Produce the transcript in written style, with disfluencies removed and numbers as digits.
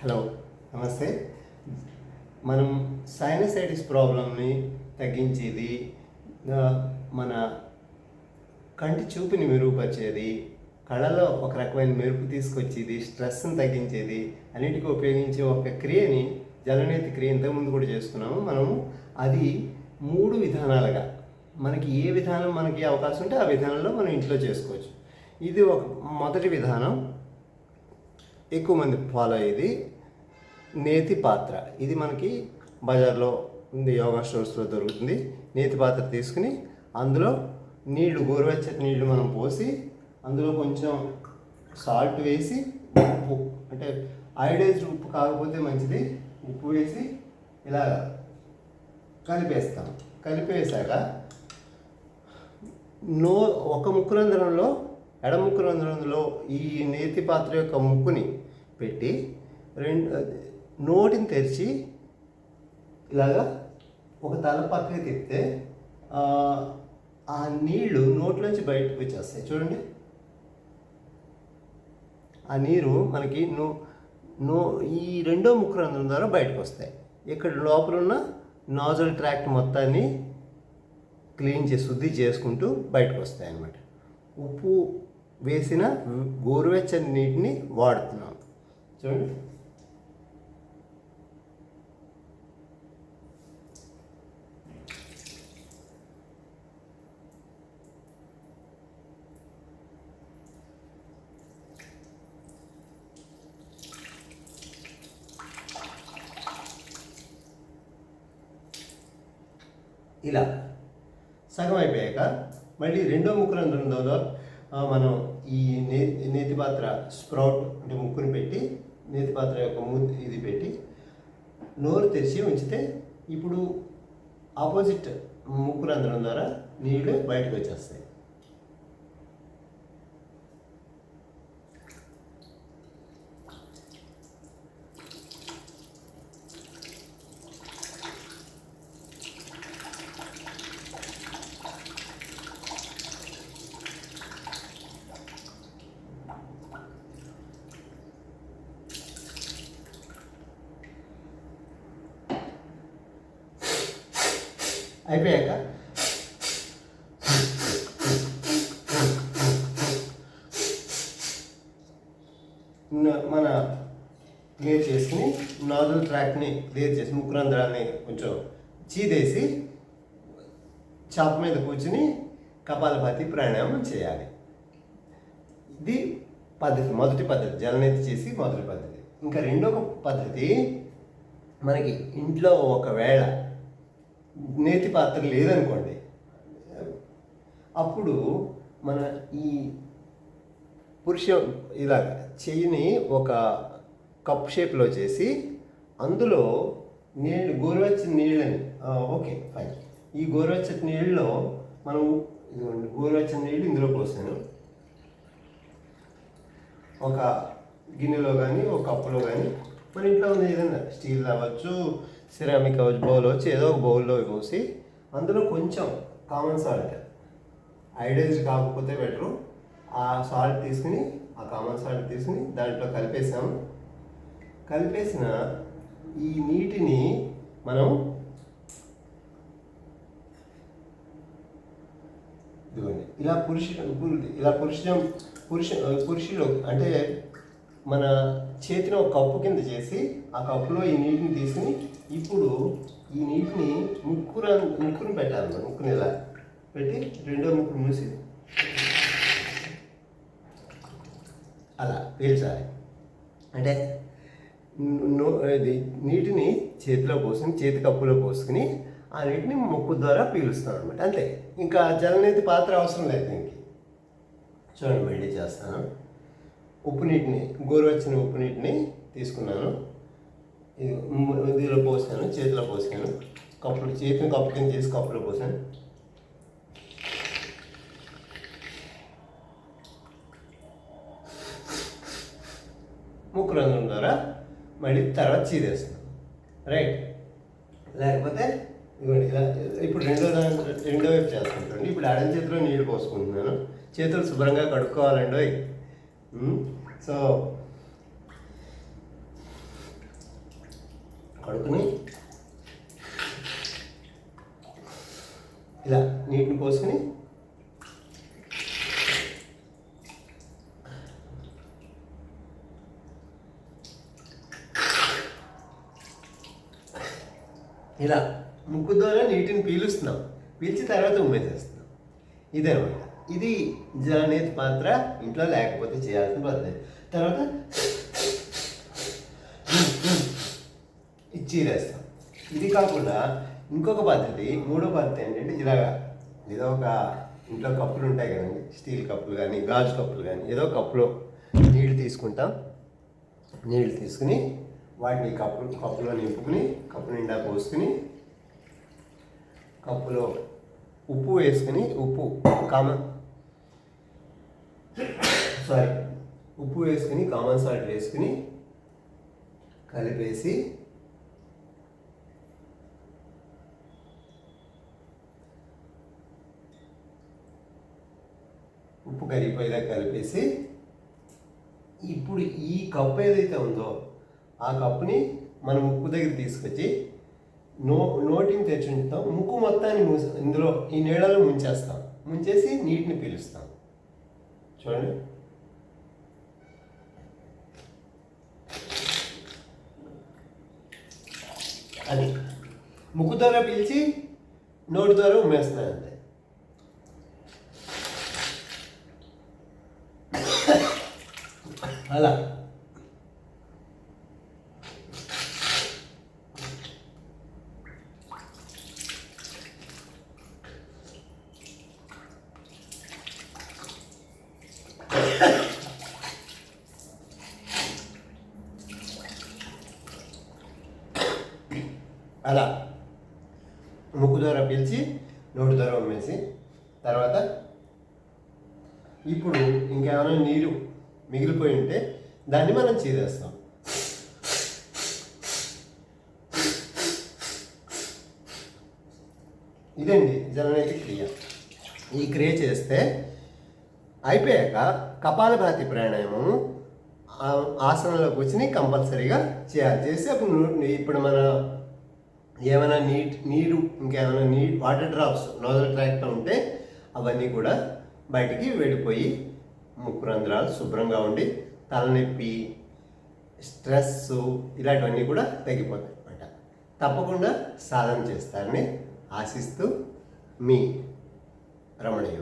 Hello, నమస్తే. మనం sinusitis ప్రాబ్లమ్ని తగ్గించేది, మన కంటి చూపుని మెరుగుపరిచేది, కళ్ళలో ఒక రకమైన మెరుపు తీసుకొచ్చేది, స్ట్రెస్ని తగ్గించేది, అన్నిటికీ ఉపయోగించే ఒక క్రియని జలనేతి క్రియ ఇంతకుముందు కూడా చేసుకున్నాము. మనము అది 3 విధానాలుగా మనకి ఏ విధానం మనకి అవకాశం ఉంటే ఆ విధానంలో మనం ఇంట్లో చేసుకోవచ్చు. ఇది ఒక మొదటి విధానం, ఎక్కువ మంది ఫాలో అయ్యేది. నేతి పాత్ర, ఇది మనకి బజార్లో ఉంది, యోగా స్టోర్స్లో దొరుకుతుంది. నేతి పాత్ర తీసుకుని అందులో నీళ్లు, గోరువెచ్చటి నీళ్లు మనం పోసి అందులో కొంచెం సాల్ట్ వేసి, ఉప్పు అంటే అయోడైజ్డ్ ఉప్పు కాకపోతే మంచిది, ఉప్పు వేసి ఇలా కలిపేస్తాం. కలిపేసాక ఒక ముక్కురంధ్రంలో, ఎడ ముక్కురంధ్రంలో ఈ నేతి పాత్ర యొక్క ముక్కుని పెట్టి నోటిని తెరిచి ఇలాగా ఒక తల పక్కకి తిప్పితే ఆ నీళ్లు నోట్లోంచి బయటకు వచ్చేస్తాయి. చూడండి, ఆ నీరు మనకి ఈ రెండో ముక్కురంధ్రం ద్వారా బయటకు వస్తాయి. ఇక్కడ లోపల ఉన్న నాజల్ ట్రాక్ట్ మొత్తాన్ని క్లీన్ చేసి శుద్ధి చేసుకుంటూ బయటకు వస్తాయి అన్నమాట. ఉప్పు వేసిన గోరువెచ్చని నీటిని వాడుతున్నాం. చూడండి, ఇలా సగం అయిపోయాక మళ్ళీ రెండో ముక్కురంధ్రం ద్వారా మనం ఈ నేతి పాత్ర స్ప్రౌట్ అంటే ముక్కుని పెట్టి నేతి పాత్ర యొక్క ఇది పెట్టి నోరు తెరిచి ఉంచితే ఇప్పుడు ఆపోజిట్ ముక్కురంధ్రం ద్వారా నీళ్లు బయటకు వచ్చేస్తాయి. అయిపోయాక మన క్లియర్ చేసుకుని నాజల్ ట్రాక్ని క్లియర్ చేసి ముక్కురంధ్రాన్ని కొంచెం చీదేసి చాప మీద కూర్చుని కపాలభాతి ప్రాణాయామం చేయాలి. ఇది పద్ధతి, మొదటి పద్ధతి, జలనేతి చేసి మొదటి పద్ధతి. ఇంకా రెండవ పద్ధతి, మనకి ఇంట్లో ఒకవేళ నేతి పాత్ర లేదనుకోండి, అప్పుడు మన ఈ ఇలాగ చెయ్యిని ఒక కప్ షేప్లో చేసి అందులో నీళ్ళు, గోరువెచ్చని నీళ్ళని, ఓకే ఫైన్, ఈ గోరువెచ్చని నీళ్ళలో మనం గోరువెచ్చని నీళ్ళు ఇందులో పోసాను. ఒక గిన్నెలో కానీ ఒక కప్పులో కానీ, మన ఇంట్లో ఉన్న ఏదైనా స్టీల్ అవ్వచ్చు, సిరామిక్ అవ్వచ్చు, బౌల్ వచ్చి ఏదో ఒక బౌల్లో పోసి అందులో కొంచెం కామన్ సాల్ట్, అయోడైజ్డ్ కాకపోతే బెటరు, ఆ సాల్ట్ తీసుకుని, ఆ కామన్ సాల్ట్ తీసుకుని దాంట్లో కలిపేసాము. కలిపేసిన ఈ నీటిని మనం ఇదిగోండి ఇలా పురుషులు అంటే మన చేతిని ఒక కప్పు కింద చేసి ఆ కప్పులో ఈ నీటిని తీసుకుని ఇప్పుడు ఈ నీటిని ముక్కుని పెట్టాలి. ముక్కుని ఇలా పెట్టి రెండో ముక్కు మూసి అలా పీల్చాలి. అంటే ఇది నీటిని చేతిలో పోసుకుని, చేతి కప్పులో పోసుకుని ఆ నీటిని ముక్కు ద్వారా పీలుస్తాను అనమాట. అంతే, ఇంకా జలనేతి పాత్ర అవసరం లేదు దీనికి. చూడండి, మళ్ళీ చేస్తాను. ఉప్పు నీటిని, గోరువెచ్చని ఉప్పు నీటిని తీసుకున్నాను, ఇందులో పోసాను, చేతిలో పోసాను, చేతిని కప్పు కింద చేసి కప్పులో పోసాను. ముక్కు రంధ్రం ద్వారా మళ్ళీ తర్వాత చీదేస్తాను. రైట్, లేకపోతే ఇవ్వండి ఇలా. ఇప్పుడు రెండో వైపు చేస్తుంటాను. ఇప్పుడు ఎడం చేతిలో నీళ్ళు పోసుకుంటున్నాను. చేతులు శుభ్రంగా కడుక్కోవాలండి. సో కడుక్కుని ఇలా నీటిని పోసుకుని ఇలా ముక్కు ద్వారా నీటిని పీలుస్తున్నాం, పీల్చి తర్వాత ఉమ్మేసేస్తున్నాం. ఇదనమాట. ఇది జలనేతి పాత్ర ఇంట్లో లేకపోతే చేయాల్సిన పద్ధతి. తర్వాత చీరేస్తాం. ఇది కాకుండా ఇంకొక పద్ధతి, మూడో పద్ధతి ఏంటంటే ఇలాగా ఏదో ఒక ఇంట్లో కప్పులు ఉంటాయి కదండి, స్టీల్ కప్పులు కానీ గాజు కప్పులు కానీ, ఏదో కప్పులో నీళ్ళు తీసుకుంటాం. నీళ్ళు తీసుకుని వాటిని కప్పులో నింపుకుని కప్పు నిండా పోసుకుని కప్పులో ఉప్పు వేసుకుని ఉప్పు వేసుకుని కామన్ సాల్ట్ వేసుకుని కలిపేసి ఉప్పు కరిగిపోయేదాకా కలిపేసి ఇప్పుడు ఈ కప్పు ఏదైతే ఉందో ఆ కప్పుని మనం ముక్కు దగ్గర తీసుకొచ్చి నోటిని తెరిచి ఉంచుతాం. ముక్కు మొత్తాన్ని ఇందులో ఈ నీళ్ళలో ముంచేస్తాం. ముంచేసి నీటిని పీలుస్తాం. చూడండి, అది ముక్కు ద్వారా పీల్చి నోటి ద్వారా ఉమ్మేస్తున్నాను అంతే. అలా అలా ముక్కు ద్వారా పీల్చి నోటి ద్వారా ఉమ్మేసి తర్వాత ఇప్పుడు ఇంకేమైనా నీరు మిగిలిపోయి ఉంటే దాన్ని మనం చీరేస్తాం. ఇదండి జలనేతి క్రియ. ఈ క్రియ చేస్తే అయిపోయాక కపాలభాతి ప్రాణాయామము ఆసనంలో కూర్చుని కంపల్సరీగా చేయాలి. చేసి అప్పుడు ఇప్పుడు మన ఏమైనా నీరు ఇంకేమైనా వాటర్ డ్రాప్స్ నోజల్ ట్రాక్ట్లో ఉంటే అవన్నీ కూడా బయటికి వెళ్ళిపోయి ముక్కు రంధ్రాలు శుభ్రంగా ఉండి తలనొప్పి, స్ట్రెస్ ఇలాంటివన్నీ కూడా తగ్గిపోతాయి అన్నమాట. తప్పకుండా సాధన చేస్తారని ఆశిస్తూ మీ రమణయ్య.